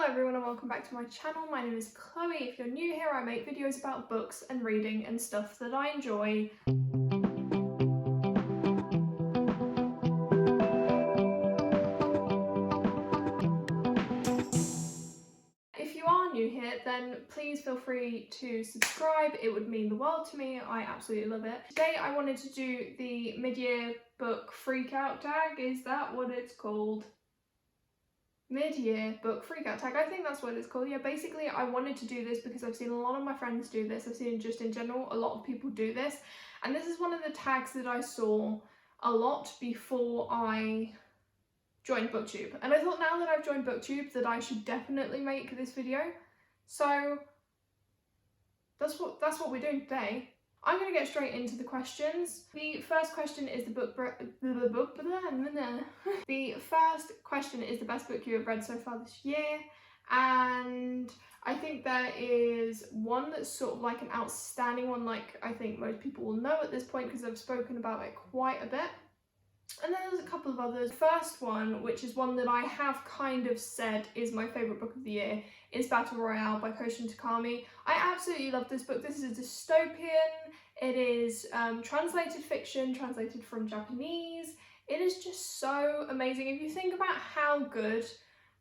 everyone and welcome back to my channel. My name is Chloe. If you're new here, I make videos about books and reading and stuff that I enjoy. If you are new here, then please feel free to subscribe. It would mean the world to me. I absolutely love it. Today I wanted to do the mid-year book freakout tag. Is that what it's called? Mid-year book freakout tag. I think that's what it's called. Yeah, basically I wanted to do this because I've seen a lot of my friends do this. I've seen just in general a lot of people do this, and this is one of the tags that I saw a lot before I joined BookTube, and I thought now that I've joined BookTube that I should definitely make this video. So that's what we're doing today. I'm going to get straight into the questions. The first question is the first question is the best book you have read so far this year, and I think there is one that's sort of like an outstanding one, like I think most people will know at this point because I've spoken about it quite a bit. And then there's a couple of others. The first one, which is one that I have kind of said is my favourite book of the year, is Battle Royale by Koshin Takami. I absolutely love this book. This is a dystopian. It is translated fiction, translated from Japanese. It is just so amazing. If you think about how good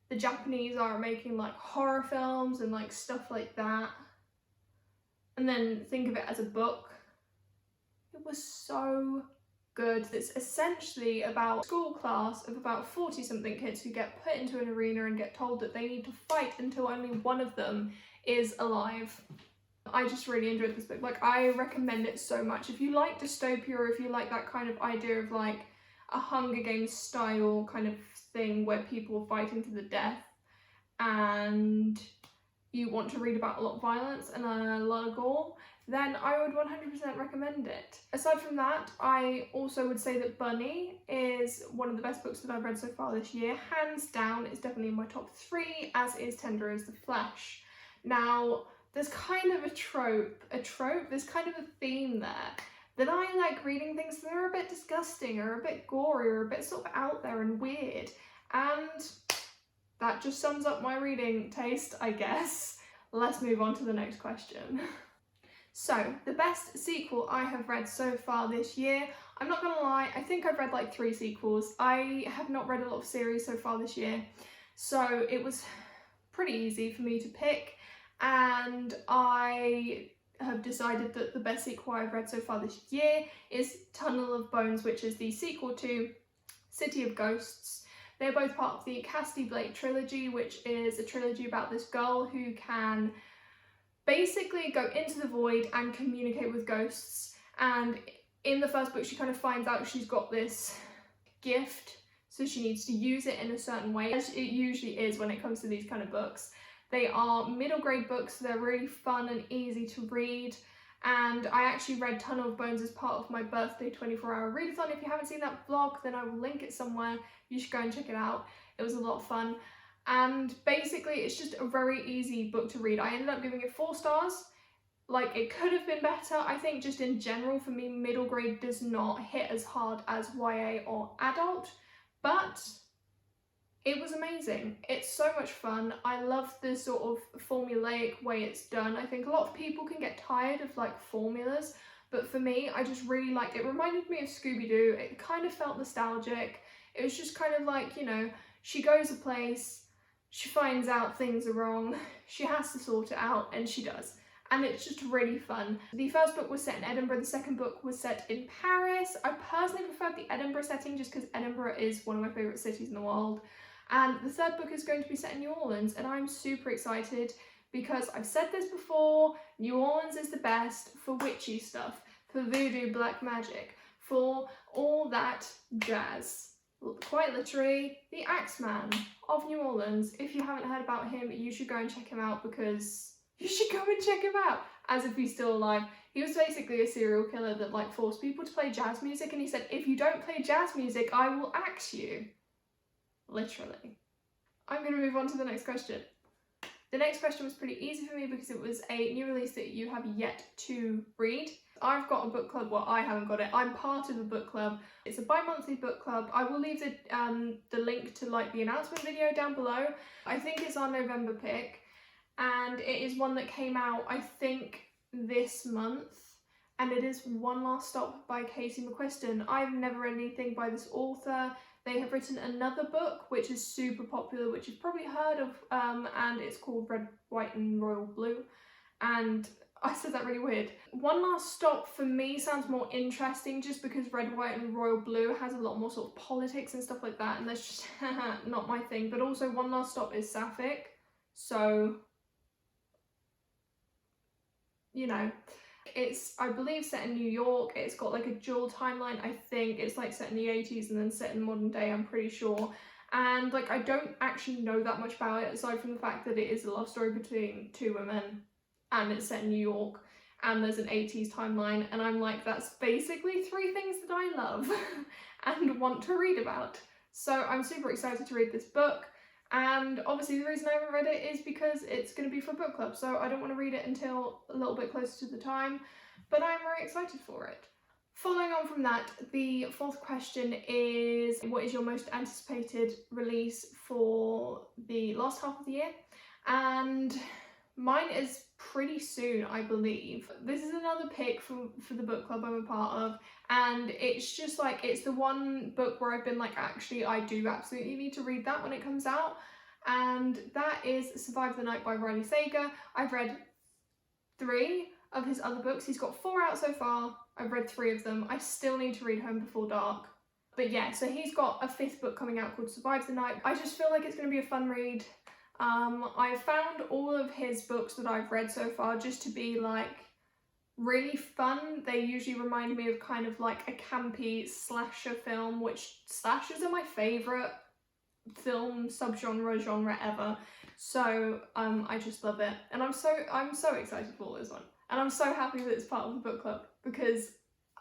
the Japanese are at making like horror films and like stuff like that, and then think of it as a book, it was so good. It's essentially about a school class of about 40-something kids who get put into an arena and get told that they need to fight until only one of them is alive. I just really enjoyed this book. Like, I recommend it so much. If you like dystopia, or if you like that kind of idea of like a Hunger Games style kind of thing where people are fighting to the death, and you want to read about a lot of violence and a lot of gore, then I would 100% recommend it. Aside from that, I also would say that Bunny is one of the best books that I've read so far this year. Hands down, it's definitely in my top 3, as is Tender as the Flesh. Now, there's kind of there's kind of a theme there, that I like reading things that are a bit disgusting or a bit gory or a bit sort of out there and weird, and that just sums up my reading taste, I guess. Let's move on to the next question. So, the best sequel I have read so far this year. I'm not gonna lie, I think I've read like 3 sequels. I have not read a lot of series so far this year, so it was pretty easy for me to pick, and I have decided that the best sequel I've read so far this year is Tunnel of Bones, which is the sequel to City of Ghosts. They're both part of the Cassidy Blake trilogy, which is a trilogy about this girl who can basically go into the void and communicate with ghosts. And in the first book, she kind of finds out she's got this gift, so she needs to use it in a certain way, as it usually is when it comes to these kind of books. They are middle grade books, they're really fun and easy to read, and I actually read Tunnel of Bones as part of my birthday 24-hour readathon. If you haven't seen that vlog, then I will link it somewhere. You should go and check it out. It was a lot of fun. And basically it's just a very easy book to read. I ended up giving it 4 stars. Like, it could have been better. I think just in general for me, middle grade does not hit as hard as YA or adult, but it was amazing. It's so much fun. I love the sort of formulaic way it's done. I think a lot of people can get tired of like formulas, but for me, I just really liked it. It reminded me of Scooby-Doo. It kind of felt nostalgic. It was just kind of like, you know, she goes a place, she finds out things are wrong, she has to sort it out, and she does. And it's just really fun. The first book was set in Edinburgh, the second book was set in Paris. I personally preferred the Edinburgh setting just because Edinburgh is one of my favourite cities in the world. And the third book is going to be set in New Orleans, and I'm super excited because I've said this before, New Orleans is the best for witchy stuff, for voodoo, black magic, for all that jazz. Quite literally, the Axeman of New Orleans. If you haven't heard about him, you should go and check him out, because you should go and check him out, as if he's still alive. He was basically a serial killer that like forced people to play jazz music, and he said, if you don't play jazz music, I will axe you. Literally. I'm going to move on to the next question. The next question was pretty easy for me because it was a new release that you have yet to read. I've got a book club, well, I haven't got it, I'm part of a book club. It's a bi-monthly book club. I will leave the link to like the announcement video down below. I think it's our November pick, and it is one that came out, I think, this month, and it is One Last Stop by Casey McQuiston. I've never read anything by this author. They have written another book which is super popular, which you've probably heard of, and it's called Red, White and Royal Blue. And I said that really weird. One Last Stop for me sounds more interesting just because Red, White and Royal Blue has a lot more sort of politics and stuff like that, and that's just not my thing. But also One Last Stop is sapphic, so, you know. It's, I believe, set in New York. It's got like a dual timeline, I think. It's like set in the 80s and then set in modern day, I'm pretty sure. And like, I don't actually know that much about it, aside from the fact that it is a love story between two women and it's set in New York and there's an 80s timeline, and I'm like, that's basically three things that I love and want to read about. So I'm super excited to read this book. And obviously the reason I haven't read it is because it's going to be for a book club, so I don't want to read it until a little bit closer to the time, but I'm very excited for it. Following on from that, the fourth question is, what is your most anticipated release for the last half of the year? And mine is pretty soon, I believe. This is another pick for the book club I'm a part of, and it's just like, it's the one book where I've been like, actually I do absolutely need to read that when it comes out, and that is Survive the Night by Riley Sager. I've read 3 of his other books. He's got 4 out so far. I've read 3 of them. I still need to read Home Before Dark. But yeah, so he's got a 5th book coming out called Survive the Night. I just feel like it's going to be a fun read. I've found all of his books that I've read so far just to be like really fun. They usually remind me of kind of like a campy slasher film, which slashers are my favourite film genre ever. So I just love it, and I'm so excited for this one, and I'm so happy that it's part of the book club because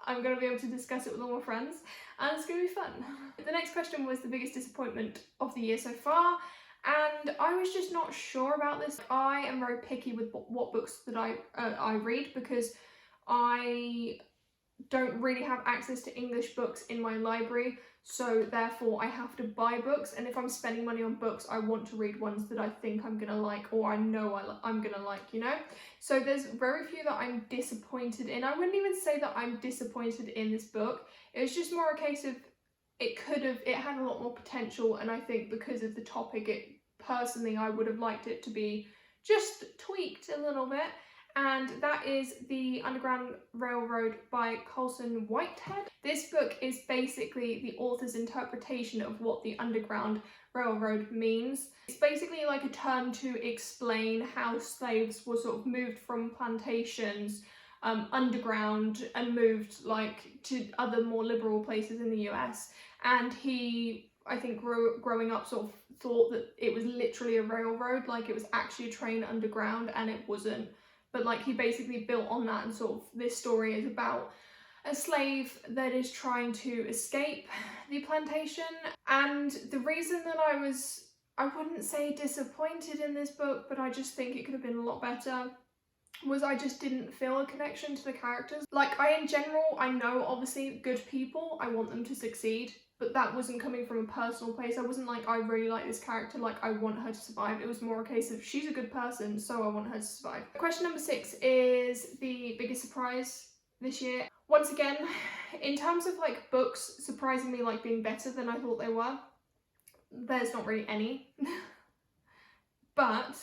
I'm going to be able to discuss it with all my friends and it's going to be fun. The next question was the biggest disappointment of the year so far. And I was just not sure about this. I am very picky with what books that I read because I don't really have access to English books in my library, so therefore I have to buy books, and if I'm spending money on books, I want to read ones that I think I'm gonna like, or I know I'm gonna like, you know? So there's very few that I'm disappointed in. I wouldn't even say that I'm disappointed in this book. It was just more a case of it had a lot more potential, and I think because of the topic, personally I would have liked it to be just tweaked a little bit, and that is The Underground Railroad by Colson Whitehead. This book is basically the author's interpretation of what the Underground Railroad means. It's basically like a term to explain how slaves were sort of moved from plantations underground and moved like to other more liberal places in the US, and he, I think, growing up sort of thought that it was literally a railroad, like it was actually a train underground, and it wasn't. But like he basically built on that, and sort of this story is about a slave that is trying to escape the plantation. And the reason that I wouldn't say disappointed in this book, but I just think it could have been a lot better, was I just didn't feel a connection to the characters. Like, in general, I know obviously good people, I want them to succeed, but that wasn't coming from a personal place. I wasn't like, I really like this character, like I want her to survive. It was more a case of, she's a good person, so I want her to survive. Question number 6 is the biggest surprise this year. Once again, in terms of like books surprisingly like being better than I thought they were, there's not really any. But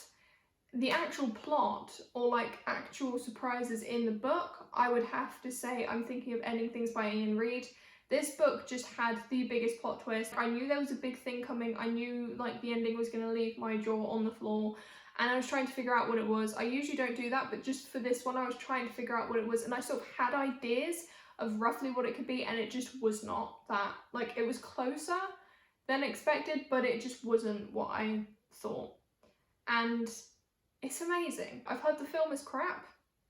the actual plot or like actual surprises in the book, I would have to say I'm thinking of Ending Things by Ian Reid. This book just had the biggest plot twist. I knew there was a big thing coming. I knew like the ending was going to leave my jaw on the floor, and I was trying to figure out what it was. I usually don't do that, but just for this one I was trying to figure out what it was, and I sort of had ideas of roughly what it could be, and it just was not that. Like, it was closer than expected, but it just wasn't what I thought. And it's amazing. I've heard the film is crap.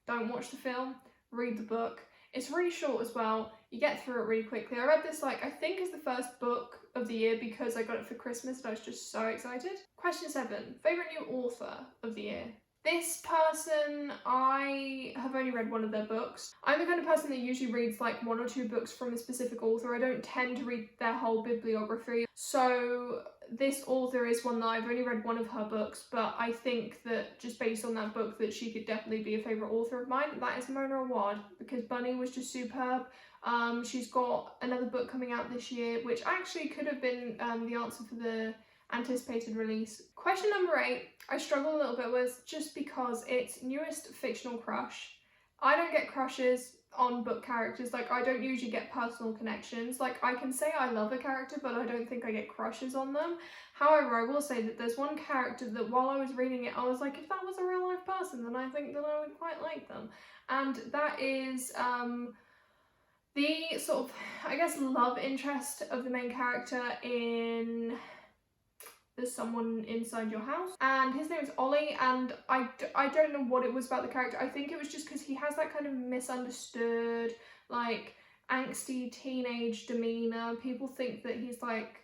Don't watch the film, read the book. It's really short as well. You get through it really quickly. I read this like, I think is the first book of the year because I got it for Christmas and I was just so excited. Question 7, favourite new author of the year. This person, I have only read one of their books. I'm the kind of person that usually reads like 1 or 2 books from a specific author. I don't tend to read their whole bibliography. So this author is one that I've only read one of her books, but I think that just based on that book that she could definitely be a favourite author of mine. That is Mona Awad, because Bunny was just superb. She's got another book coming out this year, which actually could have been the answer for the anticipated release. Question number 8, I struggle a little bit with, just because it's newest fictional crush. I don't get crushes on book characters. Like, I don't usually get personal connections. Like, I can say I love a character, but I don't think I get crushes on them. However, I will say that there's one character that while I was reading it, I was like, if that was a real life person, then I think that I would quite like them. And that is the sort of, I guess, love interest of the main character in There's Someone Inside Your House, and his name is Ollie, and I don't know what it was about the character. I think it was just because he has that kind of misunderstood, like, angsty teenage demeanour. People think that he's like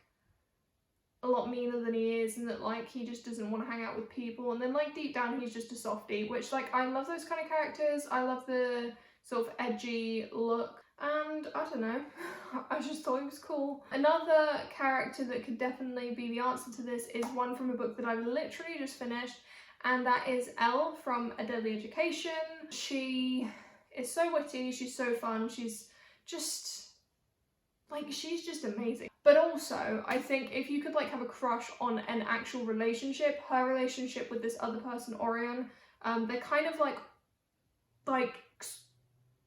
a lot meaner than he is, and that like he just doesn't want to hang out with people, and then like deep down he's just a softie, which like I love those kind of characters. I love the sort of edgy look. And I don't know, I just thought it was cool. Another character that could definitely be the answer to this is one from a book that I've literally just finished, and that is Elle from A Deadly Education. She is so witty, she's so fun, she's just amazing. But also, I think if you could like have a crush on an actual relationship, her relationship with this other person, Orion, they're kind of like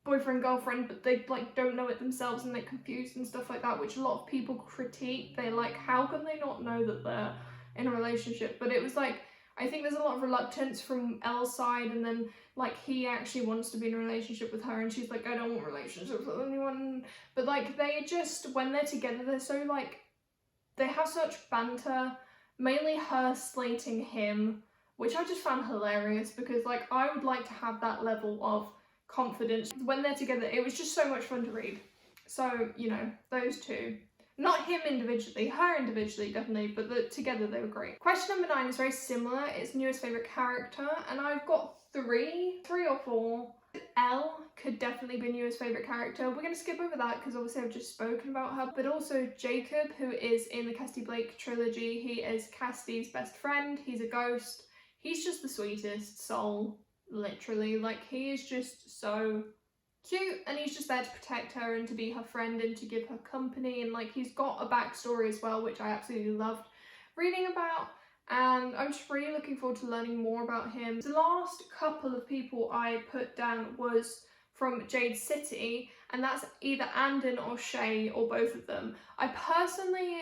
boyfriend girlfriend, but they like don't know it themselves and they're confused and stuff like that, which a lot of people critique. They like, how can they not know that they're in a relationship? But it was like, I think there's a lot of reluctance from Elle's side, and then like he actually wants to be in a relationship with her and she's like, I don't want relationships with anyone. But like they just, when they're together, they're so like, they have such banter, mainly her slating him, which I just found hilarious, because like I would like to have that level of confidence when they're together. It was just so much fun to read. So, you know, those two. Not him individually, her individually definitely, but together they were great. Question number 9 is very similar. It's newest favourite character, and I've got three or four. Elle could definitely be newest favourite character. We're going to skip over that because obviously I've just spoken about her. But also Jacob, who is in the Cassie Blake trilogy. He is Cassie's best friend. He's a ghost. He's just the sweetest soul. Literally, like, he is just so cute, and he's just there to protect her and to be her friend and to give her company, and like he's got a backstory as well, which I absolutely loved reading about, and I'm just really looking forward to learning more about him. The last couple of people I put down was from Jade City, and that's either Anden or Shay, or both of them. I personally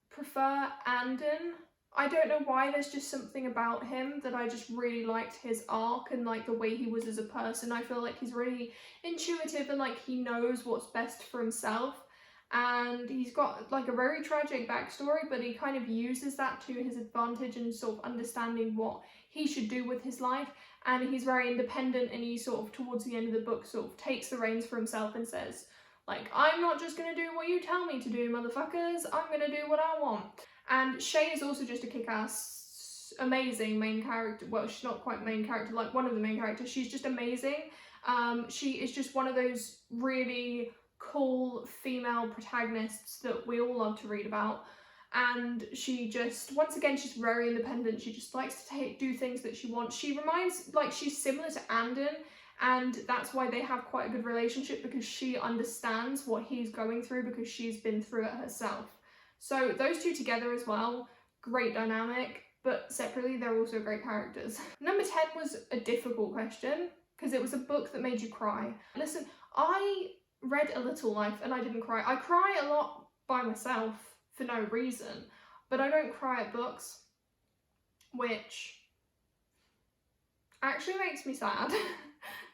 prefer Anden. I don't know why, there's just something about him that I just really liked his arc and like the way he was as a person. I feel like he's really intuitive and like he knows what's best for himself, and he's got like a very tragic backstory, but he kind of uses that to his advantage and sort of understanding what he should do with his life. And he's very independent, and he sort of towards the end of the book sort of takes the reins for himself and says like, I'm not just gonna do what you tell me to do, motherfuckers, I'm gonna do what I want. And Shay is also just a kick-ass, amazing main character. Well, she's not quite main character, like one of the main characters. She's just amazing. She is just one of those really cool female protagonists that we all love to read about. And she just, once again, she's very independent. She just likes to do things that she wants. She reminds, like, she's similar to Anden, and that's why they have quite a good relationship, because she understands what he's going through because she's been through it herself. So those two together as well, great dynamic, but separately they're also great characters. Number 10 was a difficult question because it was a book that made you cry. Listen, I read A Little Life and I didn't cry. I cry a lot by myself for no reason, but I don't cry at books, which actually makes me sad.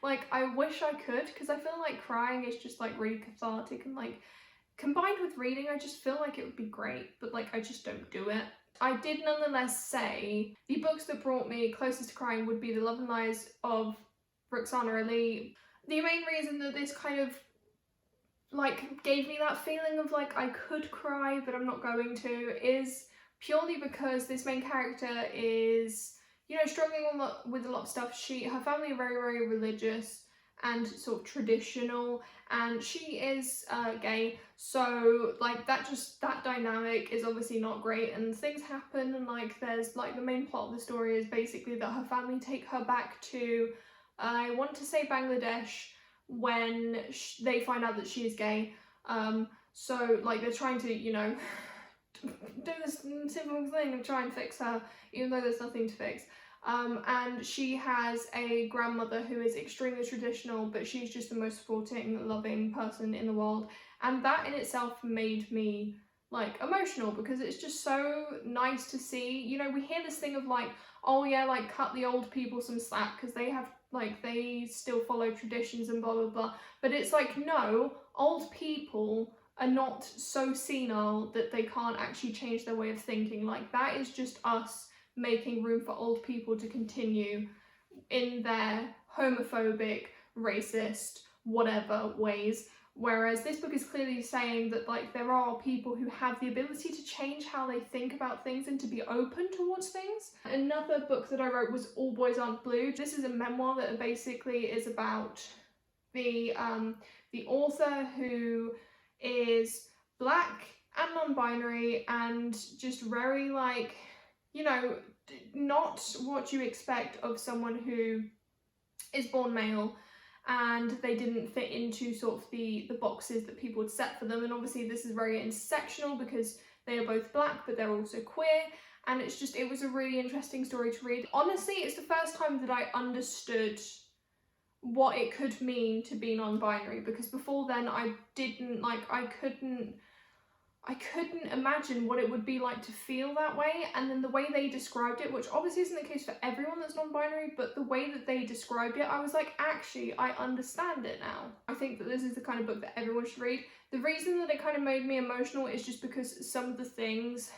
Like, I wish I could, because I feel like crying is just like really cathartic, and like combined with reading, I just feel like it would be great, but like I just don't do it. I did nonetheless say the books that brought me closest to crying would be The Love and Lies of Roxanne. The main reason that this kind of like gave me that feeling of like I could cry but I'm not going to is purely because this main character is, you know, struggling with a lot of stuff. Her family are very, very religious and sort of traditional, and she is gay, so like that dynamic is obviously not great, and things happen, and like there's like the main plot of the story is basically that her family take her back to, I want to say Bangladesh, when they find out that she is gay. So like they're trying to, you know, do this simple thing of try and fix her, even though there's nothing to fix. And she has a grandmother who is extremely traditional, but she's just the most supporting, loving person in the world. And that in itself made me like emotional, because it's just so nice to see. You know, we hear this thing of like, oh yeah, like cut the old people some slack because they have, like, they still follow traditions and blah blah blah. But it's like, no, old people are not so senile that they can't actually change their way of thinking. Like, that is just us making room for old people to continue in their homophobic, racist, whatever ways. Whereas this book is clearly saying that like there are people who have the ability to change how they think about things and to be open towards things. Another book that I wrote was All Boys Aren't Blue. This is a memoir that basically is about the author, who is black and non-binary and just very like, you know, not what you expect of someone who is born male, and they didn't fit into sort of the boxes that people would set for them. And obviously this is very intersectional because they are both black but they're also queer, and it's just, it was a really interesting story to read. Honestly, it's the first time that I understood what it could mean to be non-binary, because before then I didn't, like, I couldn't imagine what it would be like to feel that way. And then the way they described it, which obviously isn't the case for everyone that's non-binary, but the way that they described it, I was like, actually, I understand it now. I think that this is the kind of book that everyone should read. The reason that it kind of made me emotional is just because some of the things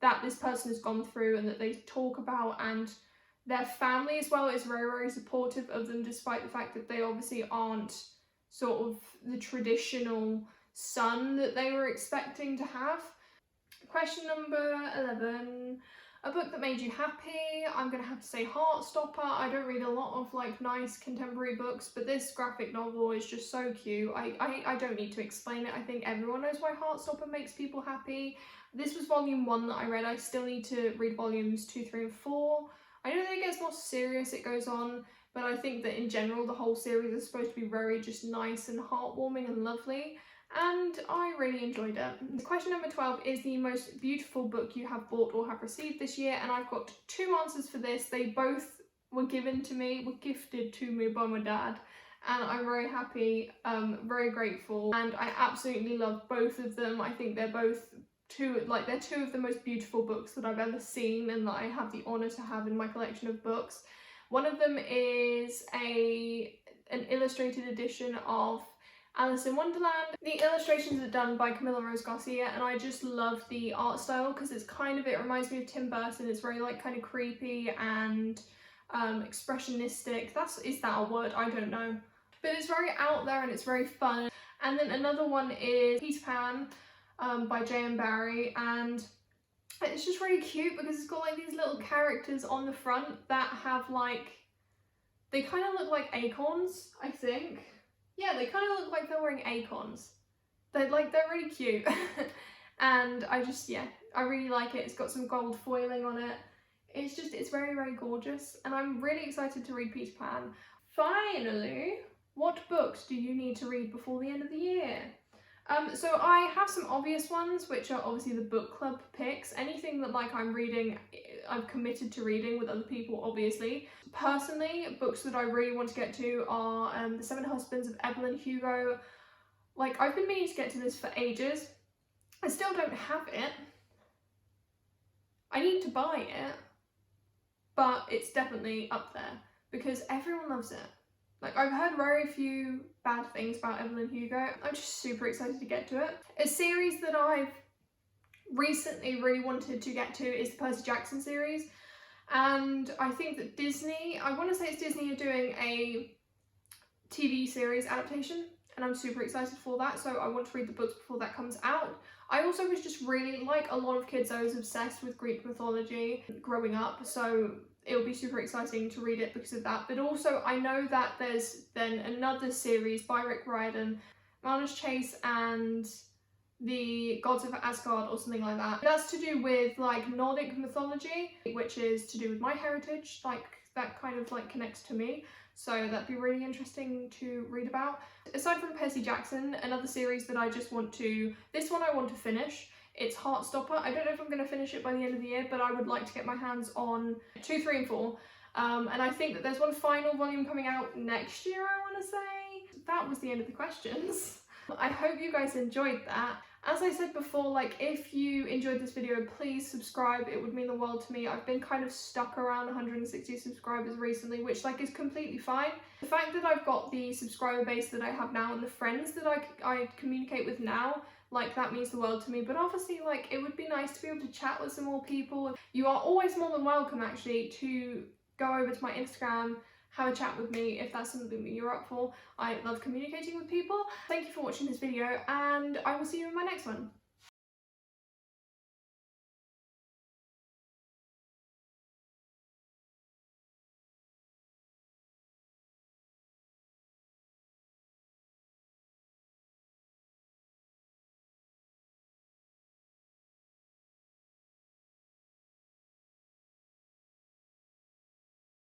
that this person has gone through and that they talk about, and their family as well is very, very supportive of them, despite the fact that they obviously aren't sort of the traditional son that they were expecting to have. Question number 11. A book that made you happy. I'm gonna have to say Heartstopper. I don't read a lot of like nice contemporary books, but this graphic novel is just so cute. I don't need to explain it. I think everyone knows why Heartstopper makes people happy. This was volume 1 that I read. I still need to read volumes 2, 3 and 4. I know that it gets more serious it goes on, but I think that in general the whole series is supposed to be very just nice and heartwarming and lovely, and I really enjoyed it. Question number 12 is the most beautiful book you have bought or have received this year, and I've got 2 answers for this. They both were gifted to me by my dad, and I'm very happy, very grateful, and I absolutely love both of them. I think they're both they're two of the most beautiful books that I've ever seen and that I have the honour to have in my collection of books. One of them is an illustrated edition of Alice in Wonderland. The illustrations are done by Camilla Rose Garcia, and I just love the art style because it's kind of, it reminds me of Tim Burton. It's very like kind of creepy and expressionistic. Is that a word? I don't know. But it's very out there and it's very fun. And then another one is Peter Pan by J.M. Barrie, and it's just really cute because it's got like these little characters on the front that have like, they kind of look like acorns, I think. Yeah, they kind of look like they're wearing acorns. They're really cute. And I really like it. It's got some gold foiling on it. It's very, very gorgeous, and I'm really excited to read Peter Pan. Finally, what books do you need to read before the end of the year? So I have some obvious ones, which are obviously the book club picks. Anything that like I'm reading, I've committed to reading with other people, obviously. Personally, books that I really want to get to are The 7 Husbands of Evelyn Hugo. Like, I've been meaning to get to this for ages. I still don't have it. I need to buy it, but it's definitely up there because everyone loves it. Like, I've heard very few bad things about Evelyn Hugo. I'm just super excited to get to it. A series that I've recently really wanted to get to is the Percy Jackson series. And I think that Disney, I want to say it's Disney, are doing a TV series adaptation. And I'm super excited for that. So I want to read the books before that comes out. I also was just really, like a lot of kids, I was obsessed with Greek mythology growing up, so it'll be super exciting to read it because of that. But also I know that there's then another series by Rick Riordan, Mana's Chase and the Gods of Asgard or something like that. That's to do with like Nordic mythology, which is to do with my heritage, like that kind of like connects to me. So that'd be really interesting to read about. Aside from Percy Jackson, another series that I just want to, this one I want to finish. It's Heartstopper. I don't know if I'm going to finish it by the end of the year, but I would like to get my hands on 2, 3 and 4. And I think that there's one final volume coming out next year, I want to say. That was the end of the questions. I hope you guys enjoyed that. As I said before, like if you enjoyed this video, please subscribe. It would mean the world to me. I've been kind of stuck around 160 subscribers recently, which like is completely fine. The fact that I've got the subscriber base that I have now and the friends that I communicate with now, like that means the world to me. But obviously like it would be nice to be able to chat with some more people. You are always more than welcome actually to go over to my Instagram, have a chat with me if that's something that you're up for. I love communicating with people. Thank you for watching this video and I will see you in my next one.